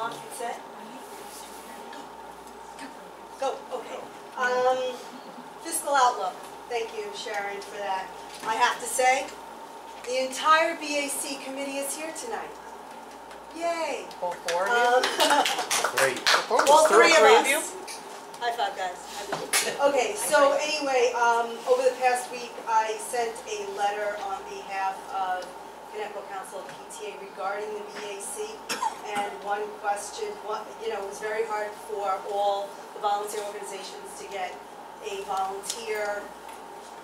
on consent? Go, okay. Fiscal outlook. Thank you, Sharon, for that. I have to say, the entire BAC committee is here tonight. Yay! All four of you? Great. All three of you? us. High five, guys. Okay, so anyway, over the past week, I sent a letter on behalf of Panico Council PTA regarding the BAC, and one question, it was very hard for all the volunteer organizations to get a volunteer,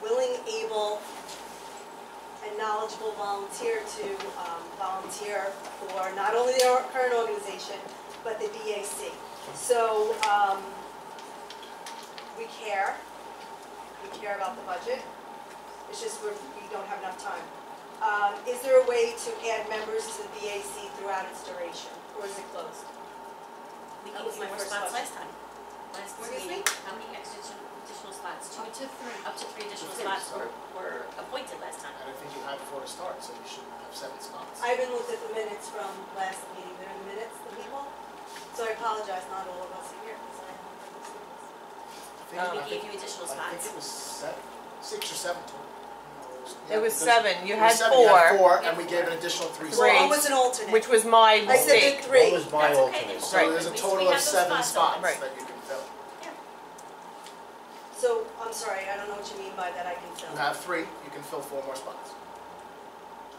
willing, able, and knowledgeable volunteer to volunteer for not only their current organization, but the BAC. So we care about the budget. It's just we don't have enough time. Is there a way to add members to the BAC throughout its duration, or is it closed? That was my first spots last time. Last board meeting, how many additional spots? Up to three additional spots were appointed last time. And I think you had 4 to start, so you should have 7 spots. I haven't looked at the minutes from last meeting. They're in the minutes, the people. So I apologize, not all of us are here. We gave you additional I spots. think it was 6 or 7 total. It was 7. You had 4. You had 4, and we gave an additional 3 spots. Well, I was an alternate. Which was my I said mistake. the 3. What was my That's okay. alternate? So Right. there's a At least total we of have those 7 spots spots Right. that you can fill. So, I'm sorry, I don't know what you mean by that I can fill. You have 3, you can fill 4 more spots.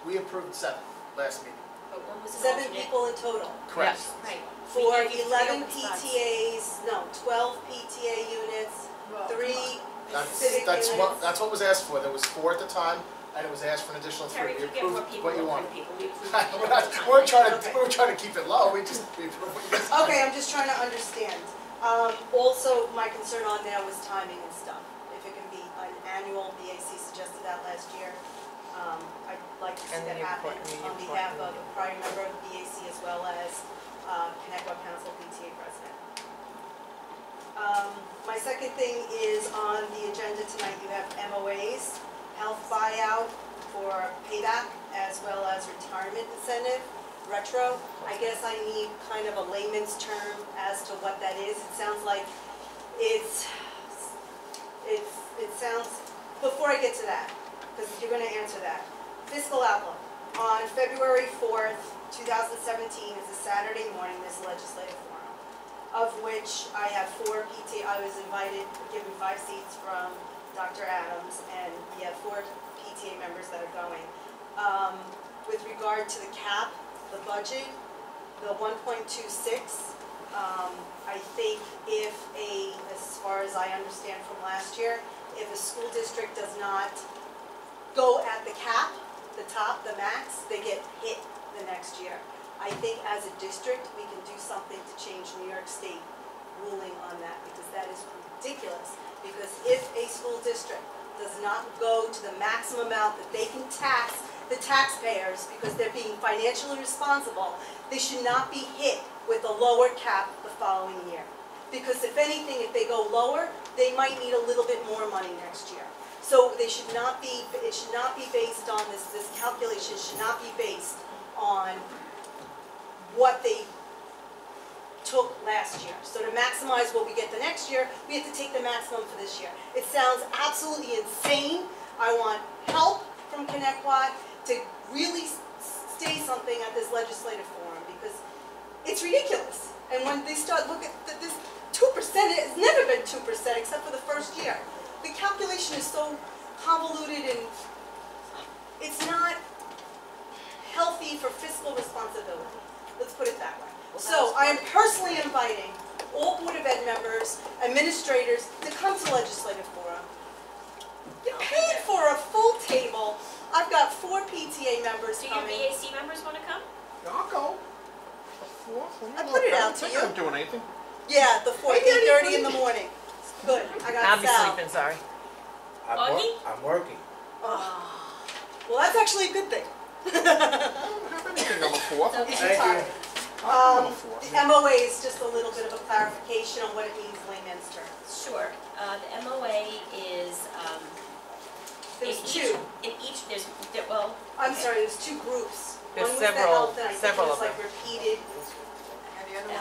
We approved 7 last meeting. But one was an 7 alternate. people in total. Correct. Yes. Right. For We gave you 3 11 open spots. PTAs, no, 12 PTA units, 3 civic That's units. what was asked for. There was 4 at the time, and it was asked for an additional 3. Terry, if We you get more approved people, what you more wanted. people. We approved We it. weren't trying to keep it low. We approved what you guys wanted. Okay, I'm just trying to understand. Also, my concern on there was timing and stuff. If it can be an annual, BAC suggested that last year. I'd like to see And that the happen important on meeting, behalf of important a prior member of the BAC as well as Panico Council PTA president. My second thing is on the agenda tonight, you have MOAs, health buyout for payback, as well as retirement incentive, retro. I guess I need kind of a layman's term as to what that is. It sounds like it sounds, before I get to that, because you're going to answer that. Fiscal outlook. On February 4th, 2017 is a Saturday morning, this legislative forum, of which I have 4 PTA. I was invited, given 5 seats from Dr. Adams, and we have 4 PTA members that are going. With regard to the cap, the budget, the 1.26, I think as far as I understand from last year, if a school district does not go at the cap, the top, the max, they get hit the next year. I think as a district, we can do something to change New York State ruling on that, because that is ridiculous. Because if a school district does not go to the maximum amount that they can tax the taxpayers because they're being financially responsible, they should not be hit with a lower cap the following year. Because if anything, if they go lower, they might need a little bit more money next year. So they should not be, it should not be based on this calculation should not be based on what they took last year. So to maximize what we get the next year, we have to take the maximum for this year. It sounds absolutely insane. I want help from Connecticut to really say something at this legislative forum, because it's ridiculous. And when they start looking at this 2%, it's never been 2% except for the first year. The calculation is so convoluted and it's not healthy for fiscal responsibility. Let's put it that way. So I am personally inviting all Board of Ed members, administrators to come to legislative forum. Get paid for a full table. I've got 4 PTA members Do your coming. BAC members want to come? I'll go. I put it out to you. I'm doing anything. Yeah, the 4:30 in the morning. Good. I got I'll be Sal. sleeping, sorry. I'm working. Oh. Well, that's actually a good thing. I don't have anything on the 4th. Okay. Thank you. The MOA is just a little bit of a clarification on what it means in layman's terms. Sure. The MOA is There's 2. In each, I'm sorry, there's 2 groups. There's One was the several- health, and I think several it was of like repeated. The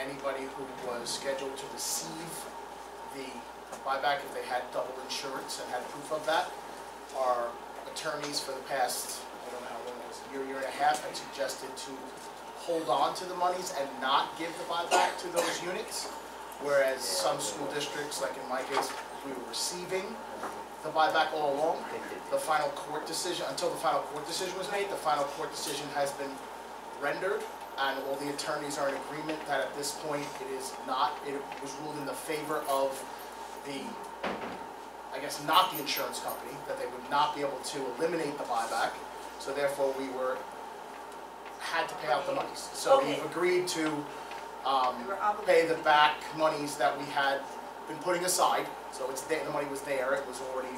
anybody who was scheduled to receive the buyback, if they had double insurance and had proof of that, our attorneys for the past, I don't know how long it was, year and a half, had suggested to hold on to the monies and not give the buyback to those units, whereas some school districts, like in my case, we were receiving the buyback all along. The final court decision, until the final court decision was made, the final court decision has been rendered, and all the attorneys are in agreement that at this point it was ruled in the favor of the, I guess, not the insurance company, that they would not be able to eliminate the buyback, so therefore we had to pay out the monies. So Okay. we've agreed to pay the back monies that we had been putting aside, so it's there, the money was there, it was already,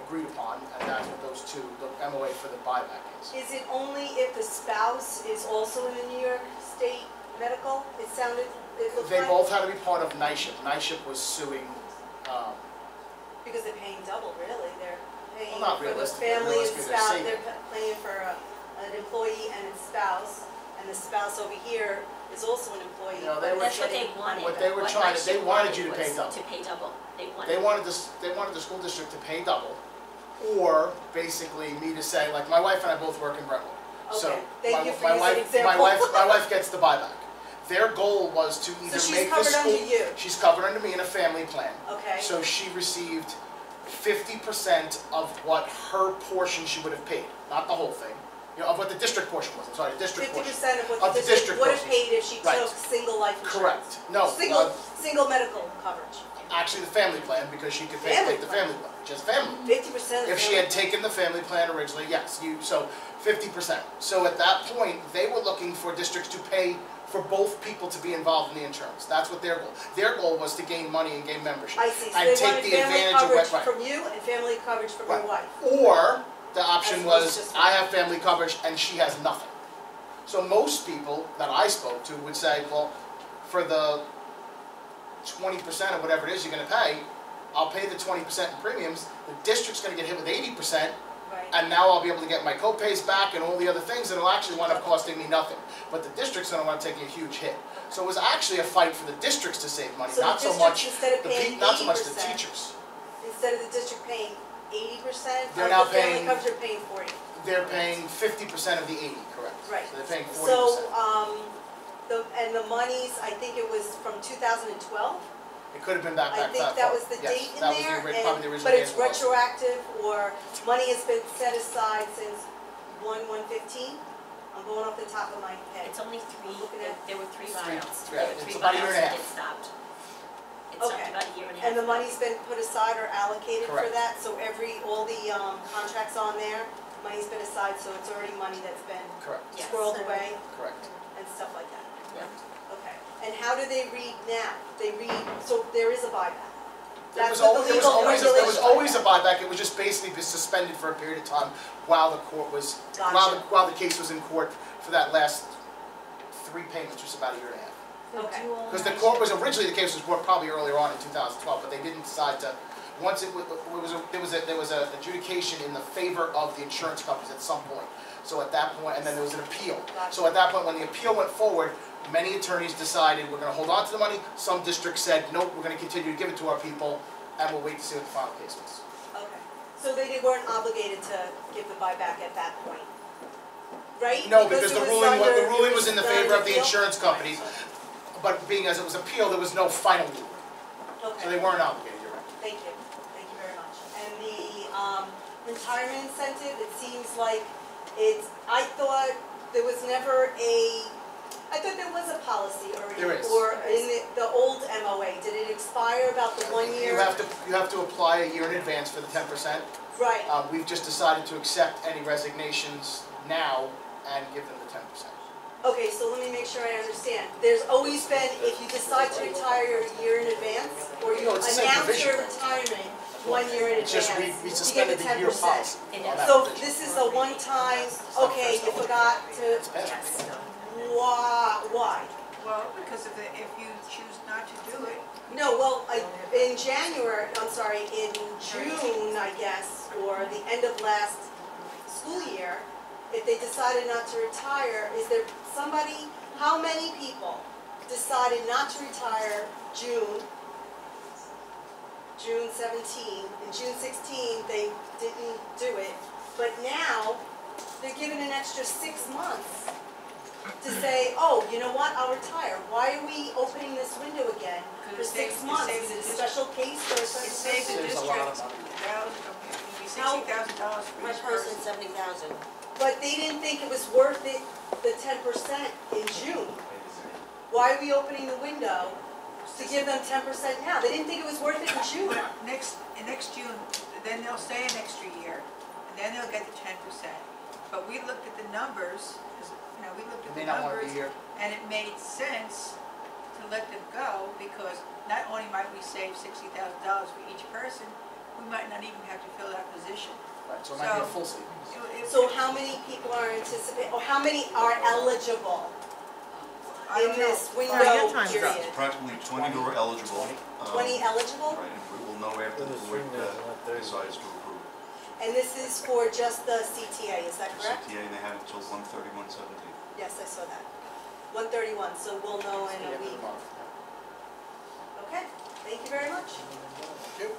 agreed upon, and that's what those two, the MOA for the buyback is. Is it only if the spouse is also in the New York State Medical? It looked They like? both had to be part of NYSHIP. NYSHIP was suing, Because they're paying double, really. They're paying Well, not for the realistically. family and Realistically, they're spouse. saving. They're paying for an employee and its spouse, and the spouse over here is also an employee. No, they but were That's what they wanted. what they were What trying to- they NYSHIP wanted you to pay was double. To pay double. they wanted the school district to pay double, or basically me to say, like, my wife and I both work in Brentwood. So Okay, thank you for my using wife, an example. my wife gets the buyback. Their goal was to either So she's make the covered school. under you? She's covered under me in a family plan. Okay. So she received 50% of what her portion she would have paid, not the whole thing. Of what the district portion was. I'm sorry, the district portion. 50% of Of what the the district district would have portion. paid if she Right. took single life insurance. Correct. No. Single medical coverage. Actually, the family plan, because she could take Family the plan. family plan, just family. 50% of If she had taken the family plan originally, yes, so 50%. So at that point, they were looking for districts to pay for both people to be involved in the insurance. That's what their goal. Their goal was to gain money and gain membership. I see, so and they take wanted the family advantage of coverage what- from you and family coverage from your Right. wife. Or the option As opposed was, to just- I have family coverage and she has nothing. So most people that I spoke to would say, well, for the 20% or whatever it is you're gonna pay, I'll pay the 20% in premiums, the district's gonna get hit with 80%, Right. and now I'll be able to get my co-pays back and all the other things, and it'll actually wind up costing me nothing. But the district's gonna wanna take a huge hit. So it was actually a fight for the districts to save money, So the not so districts, much instead of the paying not so much the 80%, teachers. Instead of the district paying 80% They're of now the family paying- coverage, they're paying 40. They're paying 50% of the 80, correct? Right. So they're paying 40%. So, the monies, I think it was from 2012. It could have been back I think far. that was the Yes, date in that was there, probably the original but it's date it was. retroactive, or money has been set aside since 1/1/15. I'm going off the top of my head. It's only three, Looking at- there were three Three- buyouts. yeah, There were it's three about a year buyouts and a and half. it stopped. It stopped Okay. about a year and a half. And the ago. money's been put aside or allocated for Correct. that, so all the contracts on there, money's been aside, so it's already money that's been Correct, Yes. squirreled away correct. and stuff like that. Yeah. Okay, and how do they read now? They read, so there is a buyback. There That's was what the always, there was legal always, there was regulation- always a buyback, it was just basically been suspended for a period of time while the court was, Gotcha. while the case was in court for that last 3 payments, which was about a year and a half. Okay. Because the court was, originally the case was brought probably earlier on in 2012, but they didn't decide to, once there was a adjudication in the favor of the insurance companies at some point. So at that point, and then there was an appeal. Gotcha. So at that point, when the appeal went forward, many attorneys decided, we're gonna hold on to the money. Some districts said, nope, we're gonna continue to give it to our people, and we'll wait to see what the final case was. Okay, so they weren't obligated to give the buyback at that point, right? No, because it the was ruling was in the under favor of the appeal? insurance companies, but being as it was appealed, there was no final ruling. So Okay. they weren't obligated, you're right. Thank you very much. And the retirement incentive, it seems like I thought there was never I thought there was a policy already. There is. Or in the old MOA, did it expire about the 1 year? You have to apply a year in advance for the 10%. Right, We've just decided to accept any resignations now and give them the 10%. okay, so let me make sure I understand. There's always been, if you decide to retire a year in advance, or you No, it's the same announce provision. your retirement 1 year in It's just advance, we you get suspended the the year 10%. policy on that So provision. this is a one-time, okay, you forgot to, It's past Yes. me. why? Well, because if you choose not to do it, No, well, in January, I'm sorry, in June, I guess, or the end of last school year, if they decided not to retire, is there somebody, how many people decided not to retire June 17. In June 16, they didn't do it. But now, they're given an extra 6 months to say, oh, you know what, I'll retire. Why are we opening this window again for 6 months? Is it a special case for a It certain saves the person? Saves a lot of district money. $60,000 for Per each person, person. 70,000. But they didn't think it was worth it, the 10% in June. Why are we opening the window to give them 10% now? They didn't think it was worth it in June. But next June, then they'll stay an extra year, and then they'll get the 10%. But we looked at the numbers, we looked at They the may not want to numbers, be here. and it made sense to let them go, because not only might we save $60,000 for each person, we might not even have to fill that position. Right, so it might be a full savings. So how many people are anticipating, or how many are eligible I in don't know. this window your time's up. period? It's approximately 20 who are eligible. 20 eligible? Right, and we will know after the board decides to approve. And this is for just the CTA, is that The correct? CTA, and they have until 1/31/17. Yes, I saw that. 131, so we'll know in At the a end of the week. month. Okay, thank you very much. Thank you.